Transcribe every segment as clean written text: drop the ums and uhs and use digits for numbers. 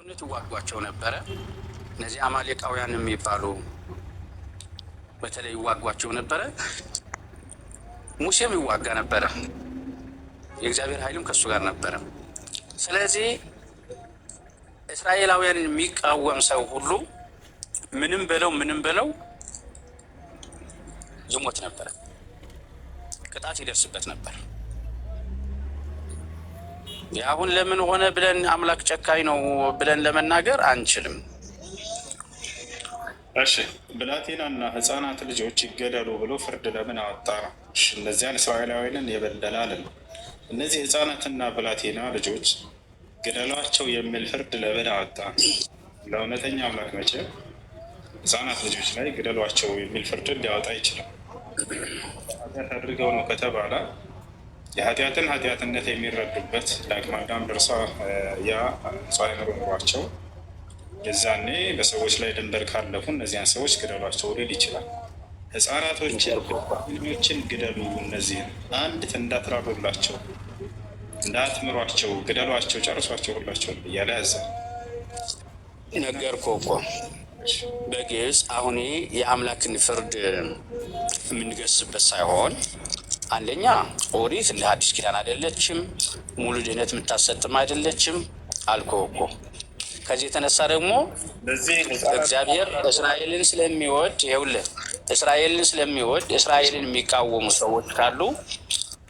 ይዋጓቸው ነበረ። እነዚህ አማሌቃውያን የሚባሉ በተለይ ይዋጓቸው ነበረ። ሙሴም ይዋጋ ነበረ። የእግዚአብሔር ኃይልም ከሱ ጋር ነበረ። ስለዚህ እስራኤላውያንን የሚቃወም ሰው ሁሉ ምንም በለው ይሞት ነበረ፣ ቅጣት ይደርስበት ነበር። አሁን ለምን ሆነ ብለን አምላክ ጨካኝ ነው ብለን ለመናገር አንችልም። እሺ ብላቴናና ሕፃናት ልጆች ይገደሉ ብሎ ፍርድ ለምን አወጣ ነው? እነዚያን እስራኤላውያንን የበደለ አለ ነው። እነዚህ ሕፃናትና ብላቴና ልጆች ግደሏቸው የሚል ፍርድ ለምን አወጣ? ለእውነተኛ አምላክ መቼም ሕፃናት ልጆች ላይ ግደሏቸው የሚል ፍርድ ሊያወጣ ይችላል። ኃጢአት አድርገው ነው ከተባለ የኃጢአትን ኃጢአትነት የሚረዱበት ዳግመ አዳም ደርሳ ያ ጻይር ኑሯቸው የዛኔ በሰዎች ላይ ድንበር ካለፉ እነዚያን ሰዎች ግደሏቸው ሊል ይችላል። ሕፃናቶችን ግደሉ፣ እነዚህን አንዲት እንዳትራሩላቸው፣ እንዳትምሯቸው፣ ግደሏቸው፣ ጨርሷቸው ሁላቸው እያለ ያዛል። ነገርኩህ እኮ በግልጽ አሁን የአምላክን ፍርድ የምንገስበት ሳይሆን አንደኛ ኦሪት እንደ አዲስ ኪዳን አይደለችም፣ ሙሉ ድህነት የምታሰጥም አይደለችም አልኩህ እኮ። ከዚህ የተነሳ ደግሞ እግዚአብሔር እስራኤልን ስለሚወድ ይኸውልህ፣ እስራኤልን ስለሚወድ እስራኤልን የሚቃወሙ ሰዎች ካሉ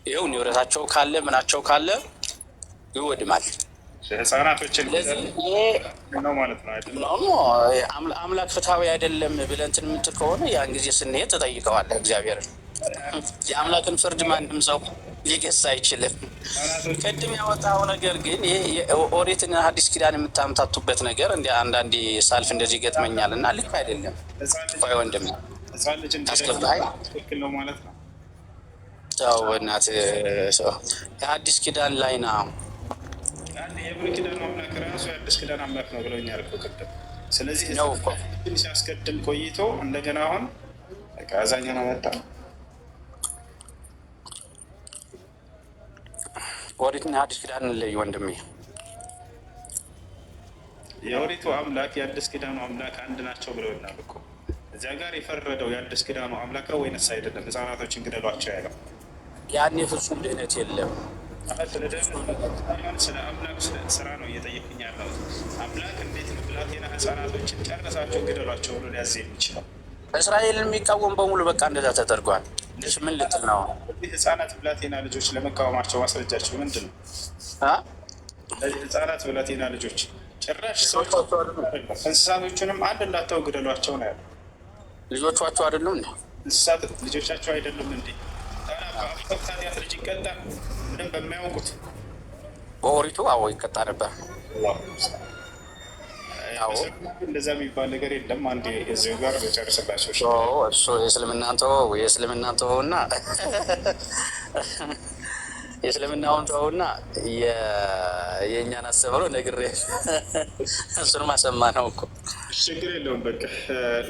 ይኸው ንብረታቸው ካለ ምናቸው ካለ ይወድማል። ህጻናቶችን ነው ማለት ነው። አምላክ ፍትሐዊ አይደለም ብለን እንትን የምትል ከሆነ ያን ጊዜ ስንሄድ ትጠይቀዋለህ እግዚአብሔርን። የአምላክን ፍርድ ማንም ሰው ሊገስ አይችልም። ቅድም ያወጣው ነገር ግን ይሄ ኦሪትና አዲስ ኪዳን የምታምታቱበት ነገር እንደ አንዳንዴ ሳልፍ እንደዚህ ይገጥመኛል እና ልክ አይደለም። ቆይ ወንድም ታስገባህ ትክክል ነው ማለት ነው። ተው በእናትህ የአዲስ ኪዳን ላይ ና የብሉይ ኪዳን አምላክ ራሱ የአዲስ ኪዳን አምላክ ነው ብለውኛል እኮ ቅድም። ስለዚህ ሲያስቀድም ቆይቶ እንደገና አሁን አዛኝ ነው መጣ። ኦሪትና አዲስ ኪዳን ለይ ወንድሜ። የኦሪቱ አምላክ የአዲስ ኪዳኑ አምላክ አንድ ናቸው ብለውናል እኮ። እዚያ ጋር የፈረደው የአዲስ ኪዳኑ አምላክ ነው ወይንስ አይደለም? ህጻናቶችን ግደሏቸው ያለው ያኔ ፍጹም ድህነት የለም። ስለ አምላክ ስራ ነው እየጠየቅኝ ያለው። አምላክ እንዴት ነው ብላቴና ህጻናቶችን ጨረሳቸው ግደሏቸው ብሎ ሊያዝ የሚችለው? እስራኤልን የሚቃወም በሙሉ በቃ እንደዛ ተደርጓል። እሺ ምን ልትል ነው? ህጻናት ብላቴና ልጆች ለመቃወማቸው ማስረጃቸው ምንድን ነው? ህጻናት ብላቴና ልጆች ጭራሽ ሰዎች እንስሳቶቹንም አንድ እንዳታው ግደሏቸው ነው ያለው። ልጆቿቸው አይደሉም እንዴ? እንስሳት ልጆቻቸው አይደሉም እንዴ? ታዲያት ልጅ ይቀጣ ምንም በማያውቁት በኦሪቱ አዎ ይቀጣ ነበር። እንደዛ የሚባል ነገር የለም። አንድ እዚሁ ጋር ጨርስባቸው እሱ የእስልምናን ተወውና የእስልምናውን ተወውና የእኛን አስተምሮ ነግሬ እሱን ማሰማ ነው እኮ። ችግር የለውም። በቃ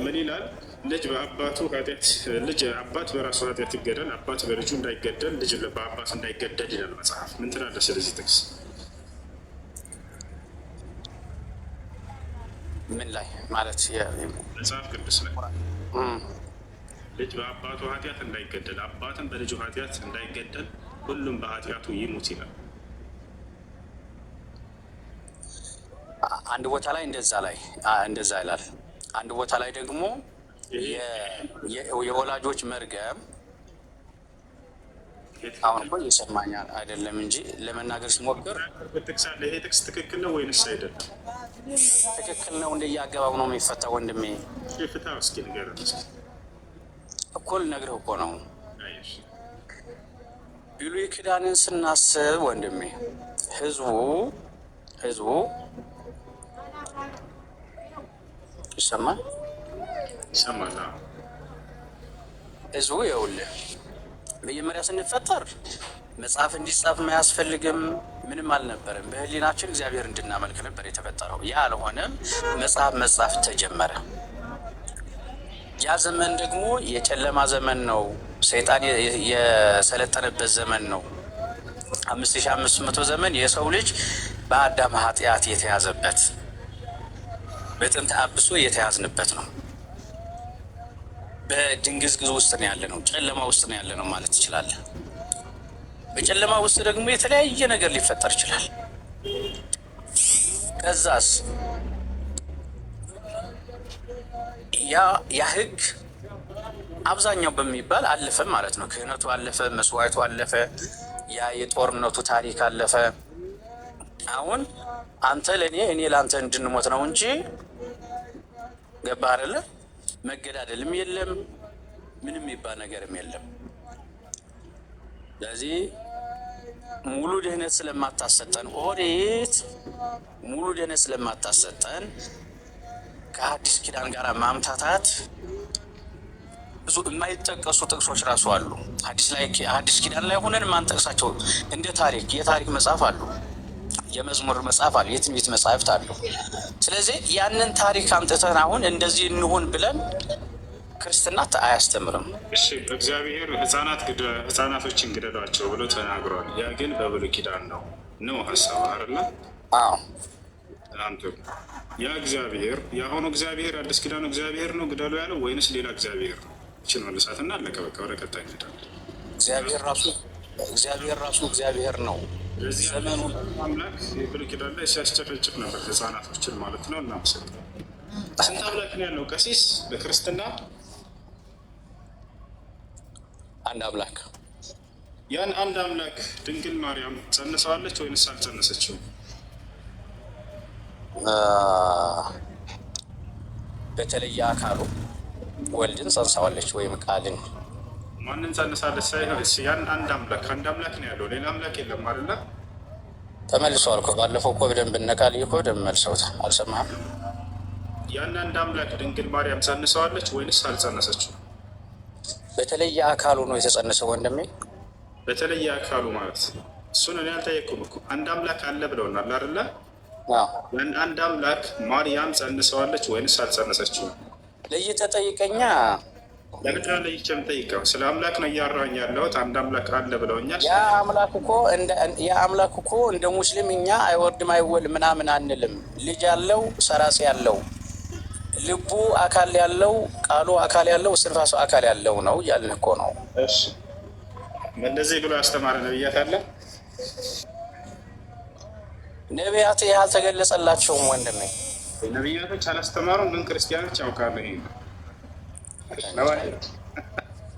ምን ይላል? ልጅ በአባቱ ኃጢአት ልጅ አባት በራሱ ኃጢአት ይገደል፣ አባት በልጁ እንዳይገደል፣ ልጅ በአባት እንዳይገደል ይላል መጽሐፍ። ምን ትላለህ ስለዚህ ጥቅስ? ምን ላይ ማለት መጽሐፍ ቅዱስ ላይ ልጅ በአባቱ ኃጢአት እንዳይገደል፣ አባትም በልጁ ኃጢአት እንዳይገደል፣ ሁሉም በኃጢአቱ ይሙት ይላል። አንድ ቦታ ላይ እንደዛ ይላል። አንድ ቦታ ላይ ደግሞ የወላጆች መርገም አሁን እኮ እየሰማኛል አይደለም እንጂ ለመናገር ሲሞክር ይሄ ጥቅስ ትክክል ነው ወይንስ አይደለም? ትክክል ነው። እንደየአገባቡ ነው የሚፈታ ወንድሜ። ፍታ እስኪ ንገረን እኮ ልነግርህ እኮ ነው። ብሉይ ኪዳንን ስናስብ ወንድሜ ህዝቡ ይሰማል። ህዝቡ ይኸውልህ መጀመሪያ ስንፈጠር መጽሐፍ እንዲጻፍ አያስፈልግም፣ ምንም አልነበረም። በህሊናችን እግዚአብሔር እንድናመልክ ነበር የተፈጠረው። ያ አልሆነም፣ መጽሐፍ ተጀመረ። ያ ዘመን ደግሞ የጨለማ ዘመን ነው፣ ሰይጣን የሰለጠነበት ዘመን ነው። 5500 ዘመን የሰው ልጅ በአዳም ኃጢአት የተያዘበት በጥንተ አብሶ የተያዝንበት ነው። በድንግዝግዝ ውስጥ ነው ያለ ነው። ጨለማ ውስጥ ነው ያለ ነው ማለት ትችላለህ። በጨለማ ውስጥ ደግሞ የተለያየ ነገር ሊፈጠር ይችላል። ከዛስ ያ ህግ አብዛኛው በሚባል አለፈ ማለት ነው። ክህነቱ አለፈ፣ መስዋዕቱ አለፈ፣ ያ የጦርነቱ ታሪክ አለፈ። አሁን አንተ ለእኔ እኔ ለአንተ እንድንሞት ነው እንጂ ገባህ አይደለ? መገዳደልም የለም፣ ምንም የሚባል ነገርም የለም። ስለዚህ ሙሉ ድህነት ስለማታሰጠን ኦሪት ሙሉ ድህነት ስለማታሰጠን ከአዲስ ኪዳን ጋር ማምታታት ብዙ የማይጠቀሱ ጥቅሶች ራሱ አሉ። አዲስ ኪዳን ላይ ሆነን ማንጠቅሳቸው እንደ ታሪክ የታሪክ መጽሐፍ አሉ፣ የመዝሙር መጽሐፍ አሉ፣ የትንቢት መጽሐፍት አሉ። ስለዚህ ያንን ታሪክ አምጥተን አሁን እንደዚህ እንሆን ብለን ክርስትና አያስተምርም። እሺ እግዚአብሔር ህፃናቶችን ግደሏቸው ብሎ ተናግሯል። ያ ግን በብሉይ ኪዳን ነው ሀሳብ አይደለ? አዎ ያ እግዚአብሔር የአሁኑ እግዚአብሔር አዲስ ኪዳኑ እግዚአብሔር ነው ግደሉ ያለው ወይንስ ሌላ እግዚአብሔር ነው? እችን መልሳትና አለቀ በቃ ወደ ቀጣይ እንሄዳለን። እግዚአብሔር ራሱ እግዚአብሔር ነው። ለዚህ ዘመኑ አምላክ የብሉይ ኪዳን ላይ ሲያስጨፈጭፍ ነበር ህፃናቶችን ማለት ነው። እናመሰግናለን። ስንት አምላክ ነው ያለው ቀሲስ በክርስትና? አንድ አምላክ። ያን አንድ አምላክ ድንግል ማርያም ጸንሰዋለች ወይንስ አልጸነሰችው? በተለየ አካሉ ወልድን ጸንሳዋለች ወይም ቃልን። ማንን ጸንሳለች ሳይሆን ያን አንድ አምላክ ነው ያለው፣ ሌላ አምላክ የለም አይደለ? ተመልሷል እኮ ባለፈው እኮ በደንብ እነቃል እኮ በደንብ መልሰውታል። አልሰማህም? ያን አንድ አምላክ ድንግል ማርያም ጸንሰዋለች ወይንስ አልጸነሰችው? በተለየ አካሉ ነው የተጸነሰው ወንድሜ። በተለየ አካሉ ማለት እሱን እኔ አልጠየኩም እኮ። አንድ አምላክ አለ ብለውናል አይደለ? አንድ አምላክ ማርያም ጸንሰዋለች ወይንስ አልጸነሰችው? ለይተህ ጠይቀኛ። ለምንድን ነው ለይቼ የምጠይቀው? ስለ አምላክ ነው እያወራሁኝ ያለሁት። አንድ አምላክ አለ ብለውኛል። ያ አምላክ እኮ እንደ ሙስሊም እኛ አይወርድም አይወል ምናምን አንልም። ልጅ ያለው ሰራሲ ያለው ልቡ አካል ያለው ቃሉ አካል ያለው እስትንፋሱ አካል ያለው ነው እያልን እኮ ነው። እሺ እንደዚህ ብሎ ያስተማረ ነብያት አለ? ነቢያት ይህ አልተገለጸላቸውም ወንድሜ። ነቢያቶች አላስተማሩም፣ ግን ክርስቲያኖች ያውቃሉ። ይሄ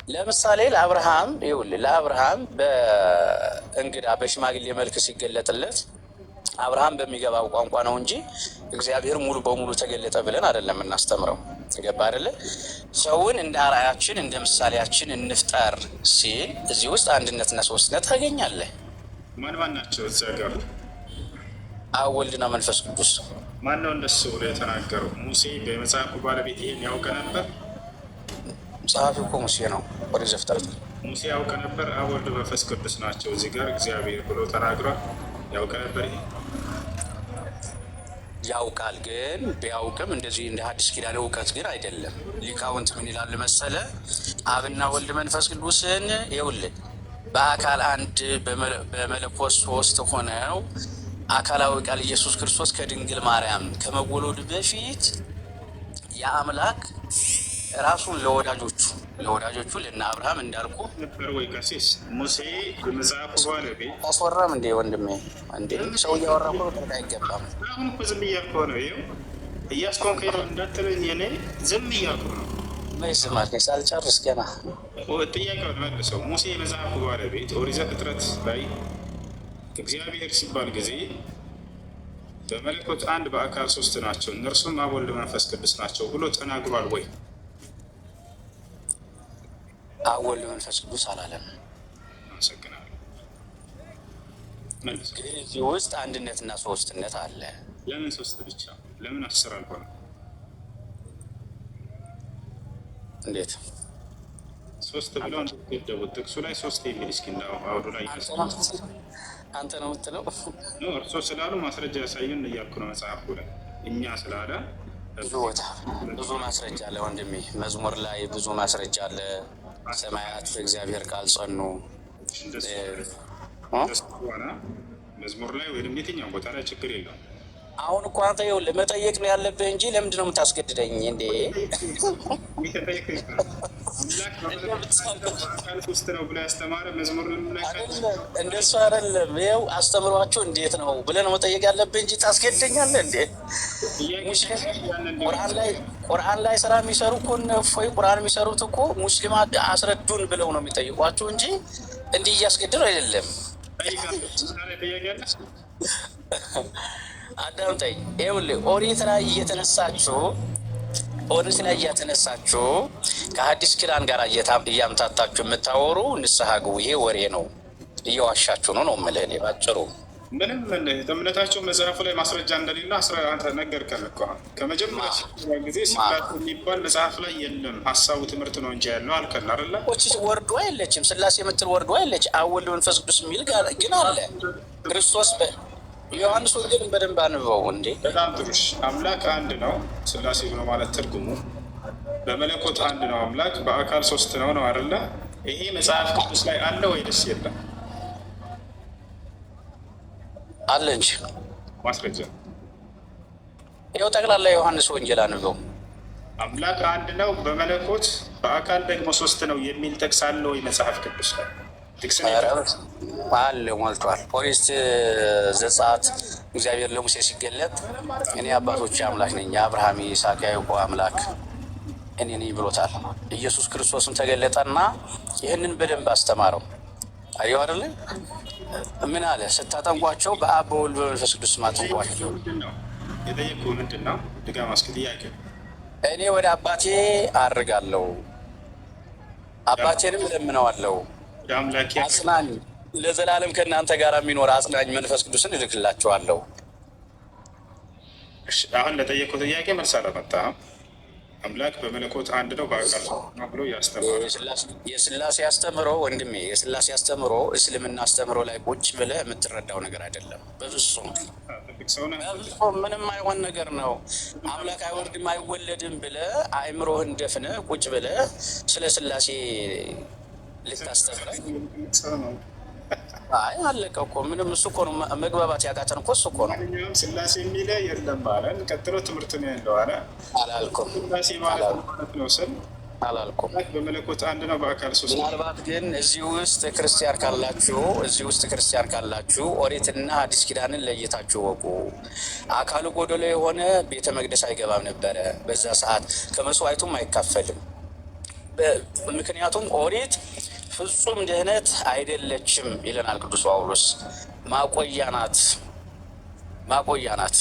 ለምሳሌ ለአብርሃም በእንግዳ በሽማግሌ መልክ ሲገለጥለት አብርሃም በሚገባው ቋንቋ ነው እንጂ እግዚአብሔር ሙሉ በሙሉ ተገለጠ ብለን አይደለም እናስተምረው። ገባ አይደለ? ሰውን እንደ አርአያችን እንደ ምሳሌያችን እንፍጠር ሲል እዚህ ውስጥ አንድነትና ሶስትነት ታገኛለህ። ማን ናቸው እዚያ ጋር? አብ ወልድና መንፈስ ቅዱስ። ማን ነው እንደሱ ብሎ የተናገረው? ሙሴ በመጽሐፉ ባለቤት ይሄን ያውቅ ነበር? ጸሐፊው እኮ ሙሴ ነው። ወደ ዘፍጥረት ሙሴ ያውቅ ነበር። አብ ወልድ መንፈስ ቅዱስ ናቸው እዚህ ጋር እግዚአብሔር ብሎ ተናግሯል። ያውቅ ነበር። ይሄ ያውቃል፣ ግን ቢያውቅም እንደዚህ እንደ ሐዲስ ኪዳን እውቀት ግን አይደለም። ሊቃውንት ምን ይላል መሰለ? አብና ወልድ መንፈስ ቅዱስን ይኸውልህ በአካል አንድ በመለኮት ሶስት ሆነው አካላዊ ቃል ኢየሱስ ክርስቶስ ከድንግል ማርያም ከመወለዱ በፊት የአምላክ ራሱን ለወዳጆቹ ለእነ አብርሃም እንዳልኩ ነበር ወይ ቀሲስ? ሙሴ በመጽሐፉ ባለቤት አስወራም እንዴ ወንድሜ? እንዴ ሰው እያወራ እኮ ጥርቅ አይገባም። አሁን እኮ ዝም እያልኩ ነው። ይኸው እያስኮንከኝ ነው እንዳትለኝ፣ እኔ ዝም እያልኩ ነው። ስማት ሳልጨርስ ገና ጥያቄውን መልሰው። ሙሴ የመጽሐፉ ባለቤት ኦሪት ዘፍጥረት ላይ እግዚአብሔር ሲባል ጊዜ በመለኮት አንድ በአካል ሶስት ናቸው፣ እነርሱም አብ ወልድ መንፈስ ቅዱስ ናቸው ብሎ ተናግሯል ወይ? አብ ወልድ መንፈስ ቅዱስ አላለም። አመሰግናለሁ። ግን እዚህ ውስጥ አንድነትና ሶስትነት አለ። ለምን ሶስት ብቻ? ለምን 10 አልሆነም? እንዴት ሶስት ብለው እንደገደቡት ጥቅሱ ላይ ሶስት የሚል እስኪ አውዱ ላይ አንተ ነው የምትለው? እርሶ ስላሉ ማስረጃ ያሳዩን እያልኩ ነው። መጽሐፉ ላይ እኛ ስላለ ብዙ ቦታ ብዙ ማስረጃ አለ ወንድሜ። መዝሙር ላይ ብዙ ማስረጃ አለ። ሰማያት በእግዚአብሔር ቃል ጸኑ። መዝሙር ላይ ወይም የትኛው ቦታ ላይ ችግር የለውም። አሁን እኮ አንተ ይኸውልህ መጠየቅ ነው ያለብህ እንጂ ለምንድን ነው የምታስገድደኝ እንዴ? ውስጥ ነው ብሎ ያስተማረ መዝሙር እንደሱ አይደለም። ይኸው አስተምሯቸው እንዴት ነው ብለህ ነው መጠየቅ ያለብህ እንጂ ታስገድደኛለህ እንዴ? ቁርአን ላይ ስራ የሚሰሩ እኮ እፎይ ቁርአን የሚሰሩት እኮ ሙስሊማት አስረዱን ብለው ነው የሚጠይቋቸው እንጂ እንዲህ እያስገድዱ አይደለም። አዳምጠኝ። ይኸውልህ ኦሪት ላይ እየተነሳችሁ ከሐዲስ ኪዳን ጋር እያምታታችሁ የምታወሩ ንስሐ ግቡ። ይሄ ወሬ ነው፣ እየዋሻችሁ ነው የምልህ እኔ ባጭሩ። ምንም እምነታቸው መጽሐፉ ላይ ማስረጃ እንደሌለ አንተ ነገርከን እኮ። ከመጀመሪያ ጊዜ ስላሴ የሚባል መጽሐፍ ላይ የለም፣ ሀሳቡ ትምህርት ነው እንጂ ያለው አልከን አይደለ? ወርዶ አይለችም ስላሴ የምትል ወርዶ አይለች። አብ ወልድ መንፈስ ቅዱስ የሚል ግን አለ። ክርስቶስ ዮሐንስ ወንጌልን በደንብ አንብበው እንዴ። በጣም ጥሩሽ። አምላክ አንድ ነው ስላሴ ብሎ ማለት ትርጉሙ በመለኮት አንድ ነው አምላክ፣ በአካል ሶስት ነው ነው አይደለ? ይሄ መጽሐፍ ቅዱስ ላይ አለ ወይስ የለም? አለ እንጂ ማስረጃ ይኸው ጠቅላላ ዮሐንስ ወንጌል አንብበው። አምላክ አንድ ነው በመለኮት በአካል ደግሞ ሶስት ነው የሚል ጥቅስ አለ ወይ መጽሐፍ ቅዱስ ላይ? አለ፣ ሞልቷል። ኦሪት ዘጸአት እግዚአብሔር ለሙሴ ሲገለጥ እኔ አባቶች አምላክ ነኝ የአብርሃም የይስሐቅ ያዕቆብ አምላክ እኔ ነኝ ብሎታል። ኢየሱስ ክርስቶስም ተገለጠና ይህንን በደንብ አስተማረው። አየሁ አይደለ? ምን አለ? ስታጠንቋቸው በአብ በወልድ በመንፈስ ቅዱስ ማጠንቋቸው። የጠየቁህ ምንድን ነው? ድጋም እስኪ ጥያቄ። እኔ ወደ አባቴ አድርጋለሁ፣ አባቴንም እለምነዋለሁ፣ አጽናኝ ለዘላለም ከእናንተ ጋር የሚኖር አጽናኝ መንፈስ ቅዱስን እልክላቸዋለሁ። አሁን ለጠየቁህ ጥያቄ መልስ አለመጣህም። አምላክ በመለኮት አንድ ነው በአካል ነው ብሎ ያስተምራል። የስላሴ አስተምሮ ወንድሜ፣ የስላሴ አስተምሮ እስልምና አስተምሮ ላይ ቁጭ ብለህ የምትረዳው ነገር አይደለም። በፍጹም ምንም አይሆን ነገር ነው። አምላክ አይወርድም አይወለድም ብለህ አእምሮህን ደፍነህ ቁጭ ብለህ ስለ ስላሴ ልታስተምረኝ? አይ አለቀ እኮ ምንም። እሱ እኮ ነው መግባባት ያቃተን እኮ እሱ እኮ ነው። ስላሴ የሚለ የለም አለን። ቀጥሎ ትምህርት ነው ያለው አለ። አላልኩም ስላሴ ማለት ነው ስል አላልኩም። በመለኮት አንድ ነው በአካል ሶስት። ምናልባት ግን እዚህ ውስጥ ክርስቲያን ካላችሁ ኦሪትና ሐዲስ ኪዳንን ለይታችሁ ወቁ። አካሉ ጎደሎ የሆነ ቤተ መቅደስ አይገባም ነበረ በዛ ሰዓት፣ ከመስዋዕቱም አይካፈልም። ምክንያቱም ኦሪት ፍጹም ድህነት አይደለችም ይለናል ቅዱስ ጳውሎስ። ማቆያ ናት።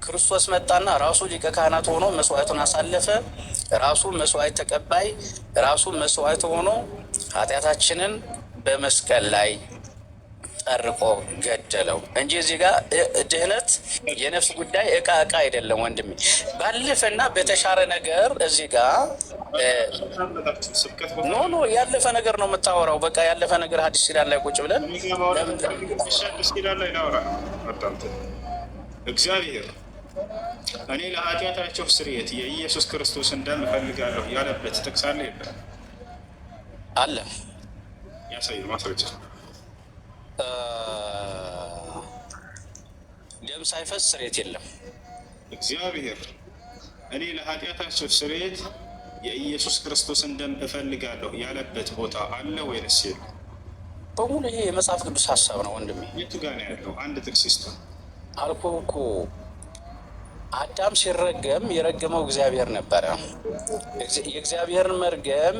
ክርስቶስ መጣና ራሱ ሊቀ ካህናት ሆኖ መስዋዕቱን አሳለፈ። ራሱ መስዋዕት ተቀባይ፣ ራሱ መስዋዕት ሆኖ ኃጢአታችንን በመስቀል ላይ ጠርቆ ገደለው እንጂ እዚህ ጋር ድህነት የነፍስ ጉዳይ እቃ አይደለም ወንድሜ። ባለፈና በተሻረ ነገር እዚህ ጋር ኖ ያለፈ ነገር ነው የምታወራው። በቃ ያለፈ ነገር ሐዲስ ኪዳን ላይ ቁጭ ብለን ሐዲስ ኪዳን ላይ ላውራ። እግዚአብሔር እኔ ለኃጢአታቸው ስርየት የኢየሱስ ክርስቶስን ደም እፈልጋለሁ ያለበት ጥቅስ አለ የለም? አለ። ያሳይ ማስረጃ። ደም ሳይፈስ ስርየት የለም። እግዚአብሔር እኔ ለኃጢአታቸው ስርየት የኢየሱስ ክርስቶስን ደም እፈልጋለሁ ያለበት ቦታ አለ ወይንስ የለም? በሙሉ ይሄ የመጽሐፍ ቅዱስ ሀሳብ ነው ወንድሜ። የቱ ጋር ነው ያለው? አንድ ጥቅስ ይስጥ አልኩህ እኮ። አዳም ሲረገም የረገመው እግዚአብሔር ነበረ። የእግዚአብሔርን መርገም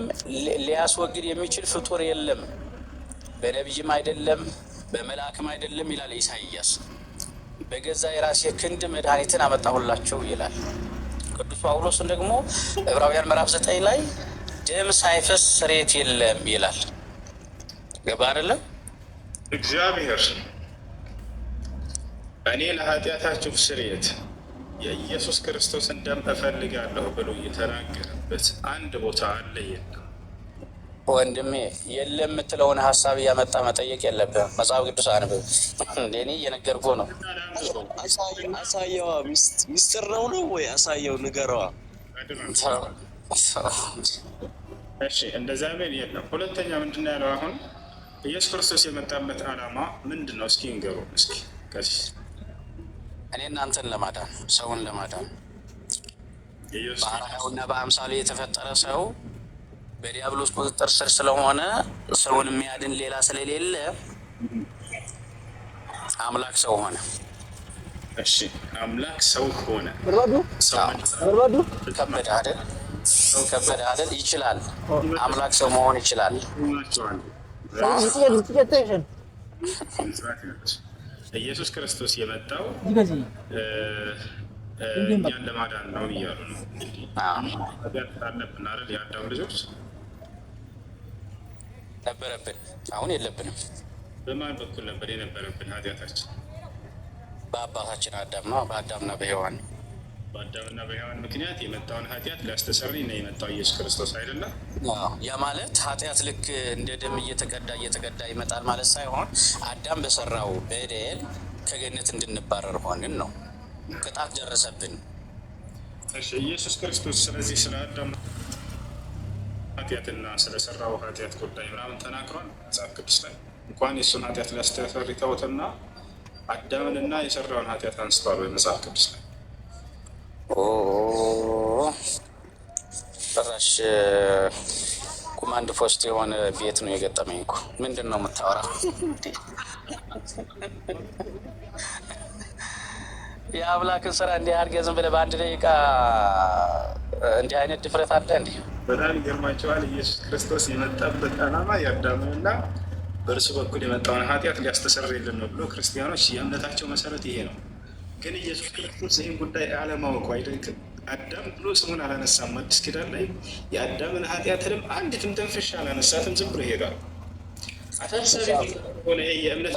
ሊያስወግድ የሚችል ፍጡር የለም፣ በነቢይም አይደለም በመልአክም አይደለም ይላል ኢሳይያስ። በገዛ የራሴ ክንድ መድኃኒትን አመጣሁላቸው ይላል። ቅዱስ ጳውሎስን ደግሞ ዕብራውያን ምዕራፍ 9 ላይ ደም ሳይፈስ ስርየት የለም ይላል። ገባ አይደለም? እግዚአብሔር እኔ ለኃጢአታችሁ ስርየት የኢየሱስ ክርስቶስን ደም እፈልጋለሁ ብሎ የተናገረበት አንድ ቦታ አለ የለም? ወንድሜ የለም የምትለውን ሀሳብ እያመጣ መጠየቅ የለብህም። መጽሐፍ ቅዱስ አንብብ። እኔ እየነገርኩህ ነው። አሳየዋ። ሚስጥር ነው ወይ? አሳየው፣ ንገረዋ። እሺ እንደዛ ምን የለም። ሁለተኛ ምንድን ነው ያለው? አሁን ኢየሱስ ክርስቶስ የመጣበት ዓላማ ምንድን ነው? እስኪ ንገሩ። እስኪ ከዚህ እኔ እናንተን ለማዳን ሰውን ለማዳን በአርአያውና በአምሳሉ የተፈጠረ ሰው በዲያብሎስ ቁጥጥር ስር ስለሆነ ሰውን የሚያድን ሌላ ስለሌለ አምላክ ሰው ሆነ። እሺ አምላክ ሰው ሆነ። ከበደ አይደል? ከበደ አይደል? ይችላል። አምላክ ሰው መሆን ይችላል። ኢየሱስ ክርስቶስ የመጣው እኛን ለማዳን ነው እያሉ ነው። ኃጢአት አለብን አይደል? የአዳም ልጆች ነበረብን፣ አሁን የለብንም። በማን በኩል ነበር የነበረብን ኃጢአታችን? በአባታችን አዳም ነው። በአዳምና በሔዋን በአዳምና በሔዋን ምክንያት የመጣውን ኃጢአት ሊያስተሰርይ ነው የመጣው ኢየሱስ ክርስቶስ አይደለም። ያ ማለት ኃጢአት ልክ እንደ ደም እየተቀዳ ይመጣል ማለት ሳይሆን አዳም በሰራው በደል ከገነት እንድንባረር ሆንን ነው። ቅጣት ደረሰብን። እሺ ኢየሱስ ክርስቶስ ስለዚህ ስለ አዳም ኃጢአትና ስለሰራው ኃጢአት ጉዳይ ምናምን ተናግሯል መጽሐፍ ቅዱስ ላይ። እንኳን የእሱን ኃጢአት ሊያስተሰርይ ተውትና አዳምንና የሰራውን ኃጢአት አንስቷል ወይ መጽሐፍ ቅዱስ ላይ? ጭራሽ ኮማንድ ፖስት የሆነ ቤት ነው የገጠመኝ እኮ። ምንድን ነው የምታወራው? የአምላክን ስራ እንዲህ አድርገህ ዝም ብለህ በአንድ ደቂቃ እንዲህ አይነት ድፍረት አለ እንዴ? በጣም ይገርማቸዋል። ኢየሱስ ክርስቶስ የመጣበት ዓላማ የአዳምንና በእርሱ በኩል የመጣውን ኃጢአት ሊያስተሰርይልን ነው ብሎ ክርስቲያኖች የእምነታቸው መሰረት ይሄ ነው። ግን ኢየሱስ ክርስቶስ ይህን ጉዳይ አለማወቁ አይደንቅም። አዳም ብሎ ስሙን አላነሳም። አዲስ ኪዳን ላይ የአዳምን ኃጢአትንም አንዲትም ትንፍሽ አላነሳትም። ዝም ብሎ ይሄዳል። አሳሳቢ ሆነ የእምነት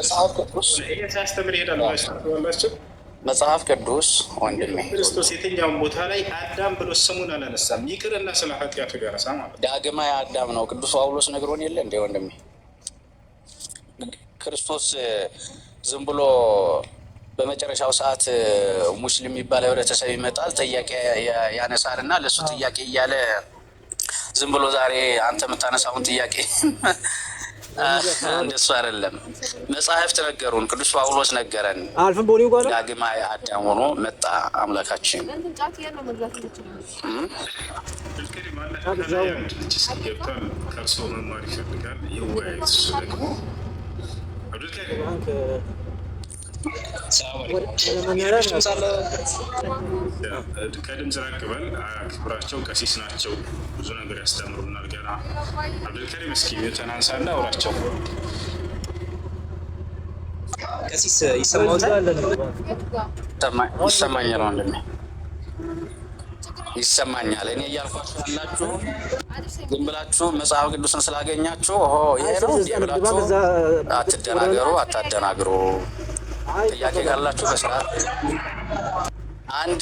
ይሄ ሳያስተምር ይሄዳል ዋላቸው መጽሐፍ ቅዱስ ወንድሜ ክርስቶስ የትኛውን ቦታ ላይ አዳም ብሎ ስሙን አላነሳም። ይቅርና ስለ ኃጢአቱ ጋር ሳ ማለት ዳግማዊ አዳም ነው። ቅዱስ ጳውሎስ ነግሮን የለ እንደ ወንድሜ ክርስቶስ ዝም ብሎ በመጨረሻው ሰዓት ሙስሊም የሚባል ህብረተሰብ ይመጣል፣ ጥያቄ ያነሳል እና ለእሱ ጥያቄ እያለ ዝም ብሎ ዛሬ አንተ የምታነሳውን ጥያቄ እንደሱ አይደለም። መጽሐፍት ነገሩን፣ ቅዱስ ጳውሎስ ነገረን። ዳግማዊ አዳም ሆኖ መጣ አምላካችን። ከእርሶ መማር ይፈልጋል። ይወያዩት። እሱ ደግሞ ከድምፅ ራቅ በል። ክብራቸው ቀሲስ ናቸው፣ ብዙ ነገር ያስተምሩናል። ገና አብዱልከሪም እስኪ ተናንሳና አውራቸው። ቀሲስ ይሰማዎታል? ይሰማኛል ወንድሜ ይሰማኛል። እኔ እያልኳችሁ ያላችሁ ዝም ብላችሁ መጽሐፍ ቅዱስን ስላገኛችሁ ይሄ ነው እንዲህ ብላችሁ አትደናገሩ፣ አታደናግሩ። ጥያቄ ካላችሁ በስርዓት አንድ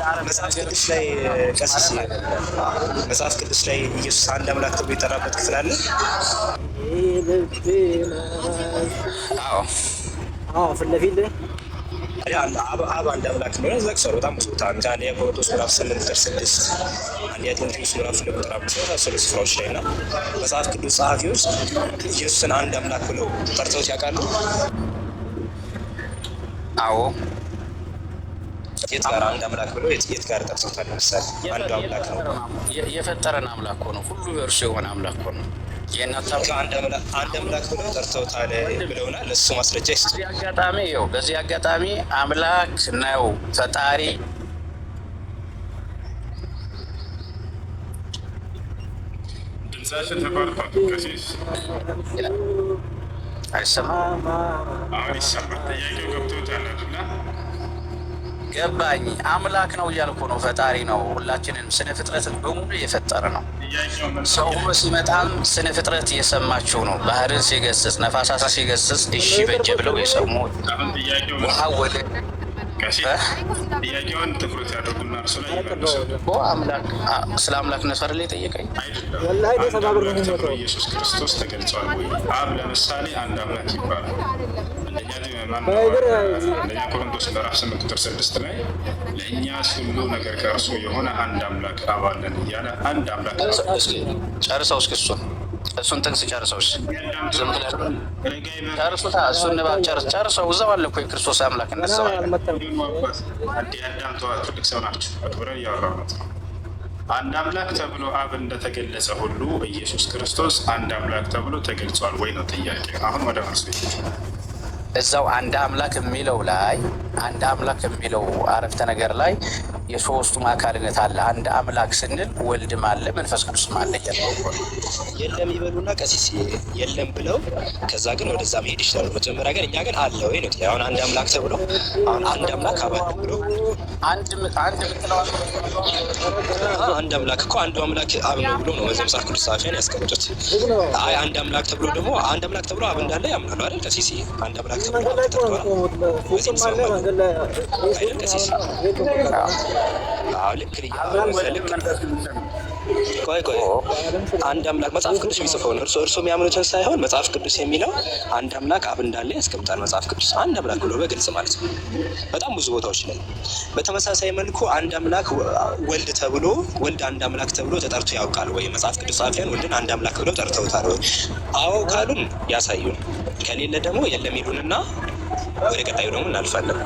አረፍተ ነገር ላይ ቀሲስ መጽሐፍ ቅዱስ ላይ ኢየሱስ አንድ አምላክ ተብሎ የጠራበት ክፍል አለ? አዎ ፊት ለፊት አብ አንድ አምላክ እንደሆነ ዘግሰሩ በጣም ብዙ ቦታ አንደኛ ቆሮንቶስ ምዕራፍ 8 ቁጥር 6 አንደኛ ጢሞቴዎስ ምዕራፍ 2 ቁጥር 5 የመሳሰሉ ስፍራዎች ላይ እና መጽሐፍ ቅዱስ ጸሐፊዎች ኢየሱስን አንድ አምላክ ብለው ጠርተውት ያውቃሉ? አዎ የት ጋር አንድ አምላክ ብለው የት ጋር ጠርተውታል? ለምሳሌ አንዱ አምላክ ነው፣ የፈጠረን አምላክ ነው፣ ሁሉ በእርሱ የሆነ አምላክ ነው። አንድ አምላክ ብለው ጠርተውታል ብለውናል። ለእሱ ማስረጃ ይስጡ። በዚህ አጋጣሚ አምላክ ነው ፈጣሪ ድምጻችን ተቋርጧል። ቀሲስ አይሰማም? አሁን ይሰማል። ጥያቄው ገብቶታል አይደለ? ገባኝ። አምላክ ነው እያልኩ ነው። ፈጣሪ ነው። ሁላችንም ስነ ፍጥረትን በሙሉ የፈጠረ ነው። ሰው ሆኖ ሲመጣም ስነ ፍጥረት እየሰማችሁ ነው። ባህርን ሲገስጽ፣ ነፋሳትን ሲገስጽ እሺ በጀ ብለው የሰሙት ውሃ ወደ ጥያቄውን ትኩረት ያደርጉና እርሱ ላይ ስለ አምላክነቱ አይደል የጠየቀኝ? ተብሎ ኢየሱስ ክርስቶስ ተገልጿል ወይ? አብ ለምሳሌ አንድ አምላክ ይባላል። አንደኛ ቆሮንቶስ ምዕራፍ 8 ቁጥር 6 ላይ ለእኛስ ሁሉ ነገር ከእርሱ የሆነ አንድ አምላክ አብ አለን እያለ አንድ አምላክ ጨርሰው እስኪ እሱን እሱን ጥቅስ ጨርሰውስ ዝም ብለህ ጨርሱታ። እሱን ንባብ ጨርሰው እዛው አለ እኮ የክርስቶስ አምላክነት እዛው አለ። አዳም ተዋ፣ ትልቅ ሰው ናቸው። አክብረን እያወራሁት ነው። አንድ አምላክ ተብሎ አብ እንደተገለጸ ሁሉ ኢየሱስ ክርስቶስ አንድ አምላክ ተብሎ ተገልጿል ወይ ነው ጥያቄ። አሁን ወደ መልሱ እዛው አንድ አምላክ የሚለው ላይ አንድ አምላክ የሚለው አረፍተ ነገር ላይ የሶስቱም አካልነት አለ። አንድ አምላክ ስንል ወልድም አለ መንፈስ ቅዱስም አለ። የለም ይበሉና ቀሲስ የለም ብለው ከዛ ግን ወደዛ መሄድ ይችላሉ። መጀመሪያ ግን እኛ ግን አለ ወይ ነው። አሁን አንድ አምላክ ተብሎ አሁን አንድ አምላክ አባል ብሎ አንድ ምትለው አንድ አምላክ እኮ አንዱ አምላክ አብ ነው ብሎ ነው መጽሐፍ ቅዱስ ጻፊያን ያስቀምጡት። አይ አንድ አምላክ ተብሎ ደግሞ አንድ አምላክ ተብሎ አብ እንዳለ ያምናሉ አይደል ቀሲስ? አንድ አምላክ ተብሎ አብ ተጠርቷል አይደል ቀሲስ? ልክ ቆይ አንድ አምላክ መጽሐፍ ቅዱስ የሚጽፈው ነው። እርሶ የሚያምኑትን ሳይሆን መጽሐፍ ቅዱስ የሚለው አንድ አምላክ አብ እንዳለ ያስቀምጣል። መጽሐፍ ቅዱስ አንድ አምላክ ብሎ በግልጽ ማለት ነው፣ በጣም ብዙ ቦታዎች ላይ። በተመሳሳይ መልኩ አንድ አምላክ ወልድ ተብሎ ወልድ አንድ አምላክ ተብሎ ተጠርቶ ያውቃል ወይ? መጽሐፍ ቅዱስ ጻፊያን ወልድን አንድ አምላክ ብለው ጠርተውታል ወይ? አዎ ካሉን ያሳዩን፣ ከሌለ ደግሞ የለም ይሉንና ወደ ቀጣዩ ደግሞ እናልፋለን።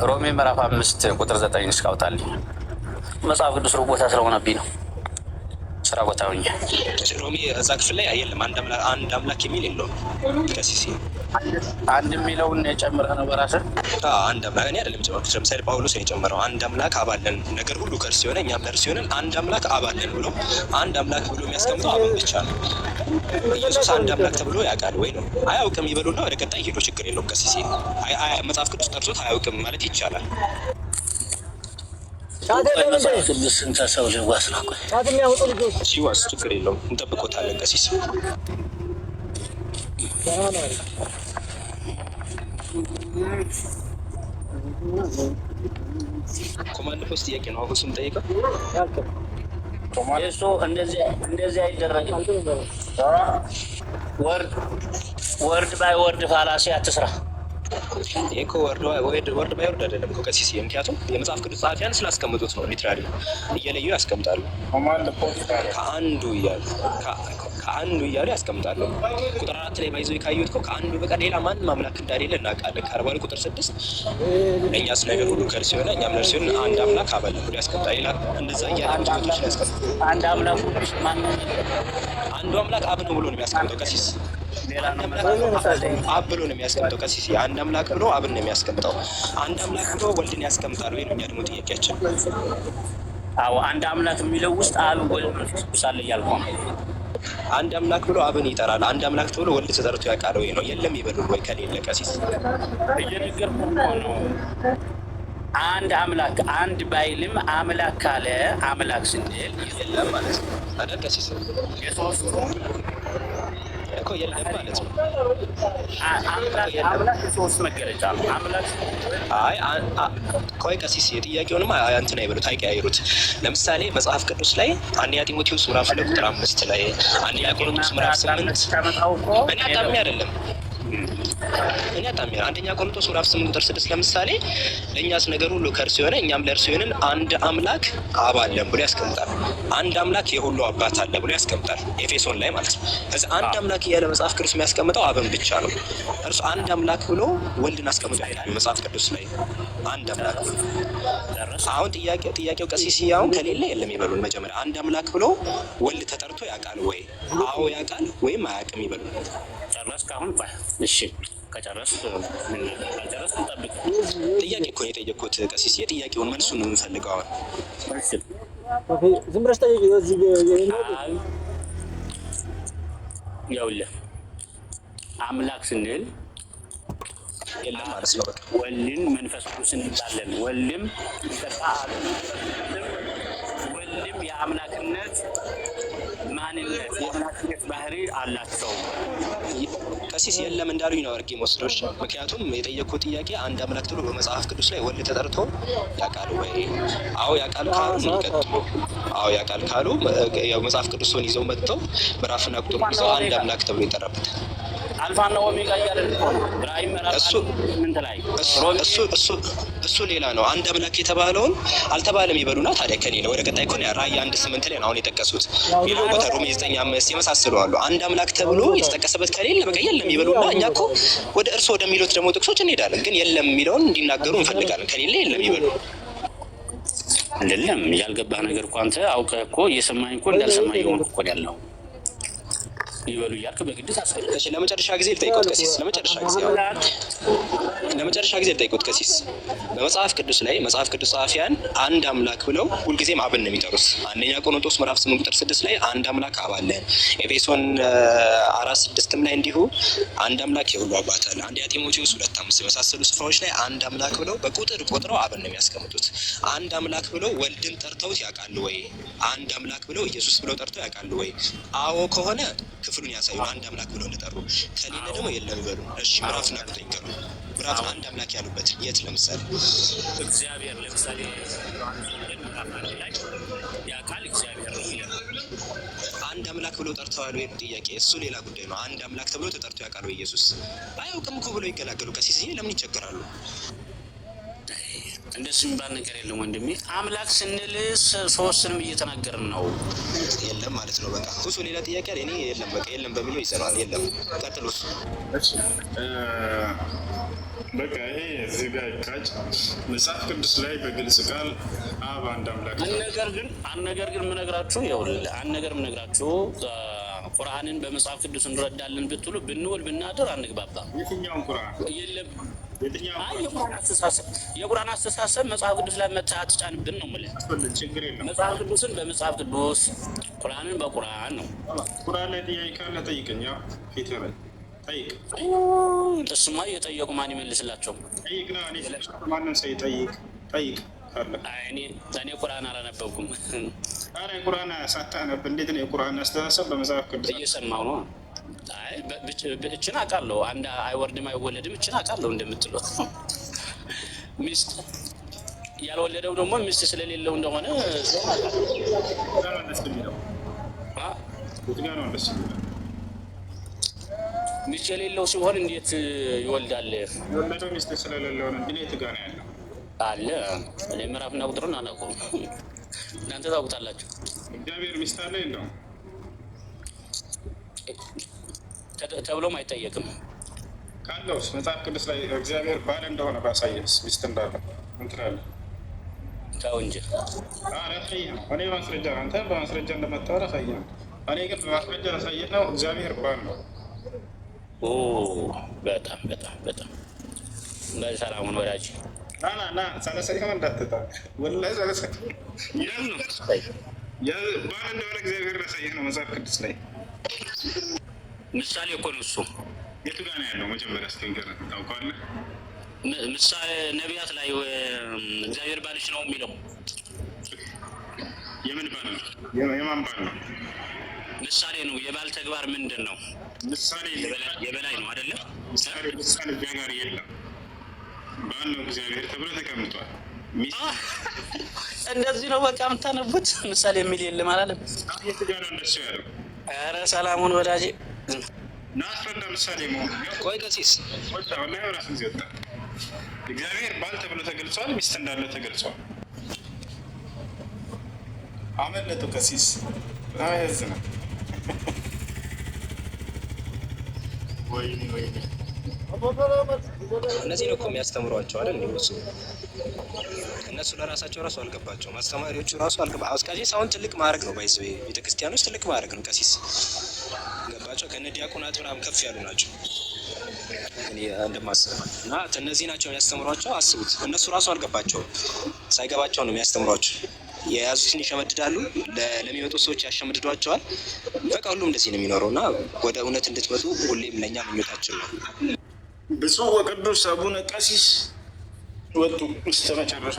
ሮሜ ምዕራፍ 5 ቁጥር 9 እስካውጣልኝ መጽሐፍ ቅዱስ ሩቅ ቦታ ስለሆነብኝ ነው። ስራ ቦታ ሆኜ ሮሜ እዛ ክፍል ላይ የለም አንድ አምላክ የሚል የለውም ቀሲስ። አንድ የሚለውን የጨምረህ ነው በራስህ? አንድ አምላክ እኔ አይደለም የጨመርኩት። ለምሳሌ ጳውሎስ ነው የጨመረው። አንድ አምላክ አባለን ነገር ሁሉ ከእርሱ የሆነ እኛም ለእርሱ የሆነን አንድ አምላክ አባለን ብሎ አንድ አምላክ ብሎ የሚያስቀምጠው አብን ብቻ ነው። ኢየሱስ አንድ አምላክ ተብሎ ያውቃል ወይ ነው? አያውቅም ይበሉና ወደ ቀጣይ ሄዶ ችግር የለውም ቀሲስ። መጽሐፍ ቅዱስ ጠርሶት አያውቅም ማለት ይቻላል። ስንት ሰው ልዋስ ነው? ሲዋስ ችግር የለውም እንጠብቆታለን ቀሲስ። ኮማንድ ፖስት ጥያቄ ነው አሁን ስም ጠይቀው እሱ እንደዚህ አይደረግም። ወርድ ባይ ወርድ ፋላሲ አትስራ። ይሄ እኮ ወርድ ባይ ወርድ አይደለም እኮ ቀሲስ። ምክንያቱም የመጽሐፍ ቅዱስ ጸሐፊያን ስላስቀምጡት ነው። ሊትራሊ እየለዩ ያስቀምጣሉ። ከአንዱ እያሉ ያስቀምጣሉ። ቁጥር 4 ላይ ባይዘው ካዩት እኮ ከአንዱ በቀር ሌላ ማንም አምላክ እንዳሌለ እናውቃለን። ከ40 ቁጥር 6 እኛስ ነገር ሁሉ ከእርሱ የሆነ እኛም ለእርሱ የሆነ አንድ አምላክ አብ ብሎ ያስቀምጣል። ሌላ እንደዛ እያለ ቦታዎችን ያስቀምጣል። አንድ አምላክ አንዱ አምላክ አብ ነው ብሎ ነው የሚያስቀምጠው ቀሲስ። አብ ብሎ ነው የሚያስቀምጠው ቀሲስ። አንድ አምላክ ብሎ አብን ነው የሚያስቀምጠው። አንድ አምላክ ብሎ ወልድን ያስቀምጣል ወይ ነው እኛ ደግሞ ጥያቄያችን። አዎ አንድ አምላክ የሚለው ውስጥ አብ ወልድ መንፈስ ቅዱስ አለ እያልኩ ነው። አንድ አምላክ ብሎ አብን ይጠራል። አንድ አምላክ ተብሎ ወልድ ተጠርቶ ያውቃል ወይ ነው? የለም ይበሉን ወይ ከሌለ ቀሲስ። እየነገርኩህ ነው። አንድ አምላክ አንድ ባይልም አምላክ ካለ አምላክ ስንል የለም ማለት ነው አይደል ቀሲስ? የሶስቱ እኮ የለም ማለት ነው። አምላክ የሶስት መገለጫ ነው። አምላክ ቆይ ቀሲስ የጥያቄውንም እንትን አይበሉት፣ አይቀያይሩት። ለምሳሌ መጽሐፍ ቅዱስ ላይ አንደኛ ጢሞቴዎስ ምዕራፍ 2 ቁጥር 5 ላይ አንደኛ ቆሮንቶስ ምዕራፍ 8 እኔ አጣሚ አይደለም አንደኛ ቆሮንቶስ ምዕራፍ 8 ቁጥር 6 ለምሳሌ ለእኛስ ነገር ሁሉ ከእርሱ የሆነ እኛም ለእርሱ የሆንን አንድ አምላክ አብ አለን ብሎ ያስቀምጣል። አንድ አምላክ የሁሉ አባት አለ ብሎ ያስቀምጣል። ኤፌሶን ላይ ማለት ነው። ከዚህ አንድ አምላክ እያለ መጽሐፍ ቅዱስ የሚያስቀምጠው አብን ብቻ ነው። እርሱ አንድ አምላክ ብሎ ወልድን አስቀምጦ ይላል መጽሐፍ ቅዱስ ላይ አንድ አምላክ ብሎ። አሁን ጥያቄው ቀሲስ አሁን ከሌለ የለም ይበሉን። መጀመሪያ አንድ አምላክ ብሎ ወልድ ተጠርቶ ያውቃል ወይ? አዎ ያውቃል ወይም አያውቅም ይበሉን። ጨረስክ? አሁን እሺ ከጨረስክ እንጠብቅ። ጥያቄ እኮ ነው የጠየቅኩት ቀሲስ። የጥያቄውን መልሱን ነው የምንፈልገው አሁን። ዝም ብለሽ ጠይቂ። ይኸውልህ አምላክ ስንል የለም ማለት ነው። ወልድን መንፈስ ቅዱስ እንላለን። ወልድም የአምላክነት ማንነት የአምላክነት ባህሪ አላቸው። ቀሲስ የለም እንዳሉኝ ነው አድርጌ መወስዶች። ምክንያቱም የጠየቅኩት ጥያቄ አንድ አምላክ ተብሎ በመጽሐፍ ቅዱስ ላይ ወልድ ተጠርቶ ያውቃል ወይ? አዎ ያውቃል ካሉ ይቀጥሉ። አዎ ያውቃል ካሉ ያው መጽሐፍ ቅዱስን ይዘው መጥተው ምዕራፍና ቁጥሩን ይዘው አንድ አምላክ ተብሎ ይጠራበታል። አልፋና ኦሜጋ እያለን ራእይ ምዕራፍ ስምንት ላይ እሱ ሌላ ነው። አንድ አምላክ የተባለውን አልተባለም ይበሉና ታዲያ ከሌለ ወደ ቀጣይ እኮ ራእይ 1:8 ላይ ነው አሁን የጠቀሱት። ሌላው ቦታ ሮሜ 9:5 የመሳሰሉ አሉ። አንድ አምላክ ተብሎ የተጠቀሰበት ከሌለ በቃ የለም ይበሉና እኛ እኮ ወደ እርሱ ወደሚሉት ደግሞ ጥቅሶች እንሄዳለን። ግን የለም የሚለውን እንዲናገሩ እንፈልጋለን። ከሌለ የለም ይበሉ። አይደለም ያልገባህ ነገር እኮ አንተ አውቀህ እኮ እየሰማኝ እኮ እንዳልሰማኝ የሆንኩ እኮ ያለው ይበሉ እያልክ በግድ ታስፈልግ። እሺ ለመጨረሻ ጊዜ ልጠይቆት ቀሲስ፣ ለመጨረሻ ጊዜ ልጠይቆት ቀሲስ፣ በመጽሐፍ ቅዱስ ላይ መጽሐፍ ቅዱስ ጸሐፊያን አንድ አምላክ ብለው ሁልጊዜም አብን ነው የሚጠሩት። አንደኛ ቆሮንቶስ ምዕራፍ 8 ቁጥር 6 ላይ አንድ አምላክ አብ አለን። ኤፌሶን 4:6 ላይ እንዲሁ አንድ አምላክ የሁሉ አባት አለ። አንደኛ ጢሞቴዎስ 2:5 የመሳሰሉ ስፍራዎች ላይ አንድ አምላክ ብለው በቁጥር ቆጥረው አብን ነው የሚያስቀምጡት። አንድ አምላክ ብለው ወልድን ጠርተውት ያውቃሉ ወይ? አንድ አምላክ ብለው ኢየሱስ ብለው ጠርተው ያውቃሉ ወይ? አዎ ከሆነ ክፍሉን ያሳዩ አንድ አምላክ ብለው እንደጠሩ፣ ከሌለ ደግሞ የለም ይበሉ። እሺ ምዕራፍና ቁጥር ይንገሩ። ምዕራፍ አንድ አምላክ ያሉበት የት? ለምሳሌ እግዚአብሔር ለምሳሌ ምዕራፍ አንድ ላይ ያ ቃል እግዚአብሔር ነው ይላል። አንድ አምላክ ብለው ጠርተዋል ወይ? ጥያቄ እሱ ሌላ ጉዳይ ነው። አንድ አምላክ ተብሎ ተጠርቶ ያውቃል ወይ? ኢየሱስ አያውቅም እኮ ብለው ይገላገሉ። ቀሲስ ለምን ይቸገራሉ? እንደሱ የሚባል ነገር የለም ወንድሜ። አምላክ ስንል ሶስትንም እየተናገርን ነው። የለም ማለት ነው በቃ እሱ ሌላ ጥያቄ አለ። እኔ የለም በቃ የለም በሚለው ይጸናል። የለም ቀጥሉ። በቃ ይሄ እዚህ ጋር ይካጭ። መጽሐፍ ቅዱስ ላይ በግልጽ ቃል አብ አንድ አምላክ። አንድ ነገር ግን የምነግራችሁ ይኸውልህ፣ አንድ ነገር የምነግራችሁ ቁርአንን በመጽሐፍ ቅዱስ እንረዳለን ብትሉ ብንውል ብናድር አንግባባም። የትኛውን ቁርአን? የለም የቁርአን አስተሳሰብ መጽሐፍ ቅዱስ ላይ መተህ አትጫንብን ነው የምልህ። ችግር የለም። መጽሐፍ ቅዱስን በመጽሐፍ ቅዱስ፣ ቁርአንን በቁርአን ነው። ቁርአን ላይ ጥያቄ ካለ ጠይቀኝ። ፊት ላይ ጠይቅ። እሱማ እየጠየቁ ማን ይመልስላቸው? ጠይቅ ነው። እኔ ማንም ሰው ይጠይቅ። ጠይቅ ካለ እኔ ቁርአን አላነበብኩም። ኧረ ቁርአን ሳታነብ እንዴት ነው የቁርአን አስተሳሰብ በመጽሐፍ ቅዱስ? እየሰማሁ ነው። እችን አውቃለሁ። አንድ አይወርድም አይወለድም እችን አውቃለሁ እንደምትለው ሚስት ያልወለደው ደግሞ ሚስት ስለሌለው እንደሆነ ሚስት የሌለው ሲሆን እንዴት ይወልዳል? የወለደው ሚስት ስለሌለው ነው እንጂ የት ጋር ነው ያለው? አለ እኔ ምዕራፍና ቁጥሩን አላውቀውም። እናንተ ታውቁታላችሁ። እግዚአብሔር ሚስት አለ የለውም ተብሎም አይጠየቅም። ካለውስ መጽሐፍ ቅዱስ ላይ እግዚአብሔር ባል እንደሆነ ባሳየስ ሚስት እንዳለ እንትላለህ? ተው እንጂ አላሳየህ ነው። እኔ ማስረጃ ነው። አንተ በማስረጃ እንደመታወር አሳየህ ነው። እኔ ግን በማስረጃ ያሳየህ ነው። እግዚአብሔር ባል ነው። በጣም በጣም በጣም በሰላሙን ወዳጅ ና ሳለሰሪሆን እንዳትጣ ወላሂ ሳለሰሪ ባል እንደሆነ እግዚአብሔር ያሳየህ ነው መጽሐፍ ቅዱስ ላይ። ምሳሌ እኮ ነው እሱ። የቱ ጋር ነው ያለው? መጀመሪያ እስኪ ንገረን። ታውቀዋለህ? ምሳሌ ነቢያት ላይ እግዚአብሔር ባልሽ ነው የሚለው። የምን ባል ነው? የማን ባል ነው? ምሳሌ ነው። የባል ተግባር ምንድን ነው? ምሳሌ የበላይ ነው አይደለ? ምሳሌ እዚያ ጋር የለም። ባል ነው እግዚአብሔር ተብሎ ተቀምጧል። እንደዚህ ነው በቃ የምታነቡት። ምሳሌ የሚል የለም አላለም። የቱ ጋር ነው እንደሱ ያለው? ኧረ ሰላሙን ወዳጄ ናስረዳ ምሳሌ መሆኑ ቆይ ቀሲስ ወላሂ ራስ ጊዜ ወጣ። እግዚአብሔር ባል ተብሎ ተገልጿል። ሚስት እንዳለ ተገልጿል። አመለጡ ቀሲስ ያዝ ነው። ወይኔ ወይኔ እነዚህ ነው እኮ የሚያስተምሯቸው አይደል? እነሱ ለራሳቸው ራሱ አልገባቸውም። አስተማሪዎቹ ራሱ አልገባ። ቀሲስ አሁን ትልቅ ማዕረግ ነው። ባይዘ ቤተክርስቲያን ውስጥ ትልቅ ማዕረግ ነው ቀሲስ። ገባቸው? ከነ ዲያቆናት ምናምን ከፍ ያሉ ናቸው እኔ እንደማስበው። እና እነዚህ ናቸው የሚያስተምሯቸው። አስቡት፣ እነሱ ራሱ አልገባቸውም። ሳይገባቸው ነው የሚያስተምሯቸው። የያዙትን ይሸመድዳሉ፣ ለሚመጡት ሰዎች ያሸመድዷቸዋል። በቃ ሁሉም እንደዚህ ነው የሚኖረው። እና ወደ እውነት እንድትመጡ ሁሌም ለእኛ ምኞታችን ነው። ብፁዕ ወቅዱስ አቡነ ቀሲስ ወጡ እስከ መጨረሻ።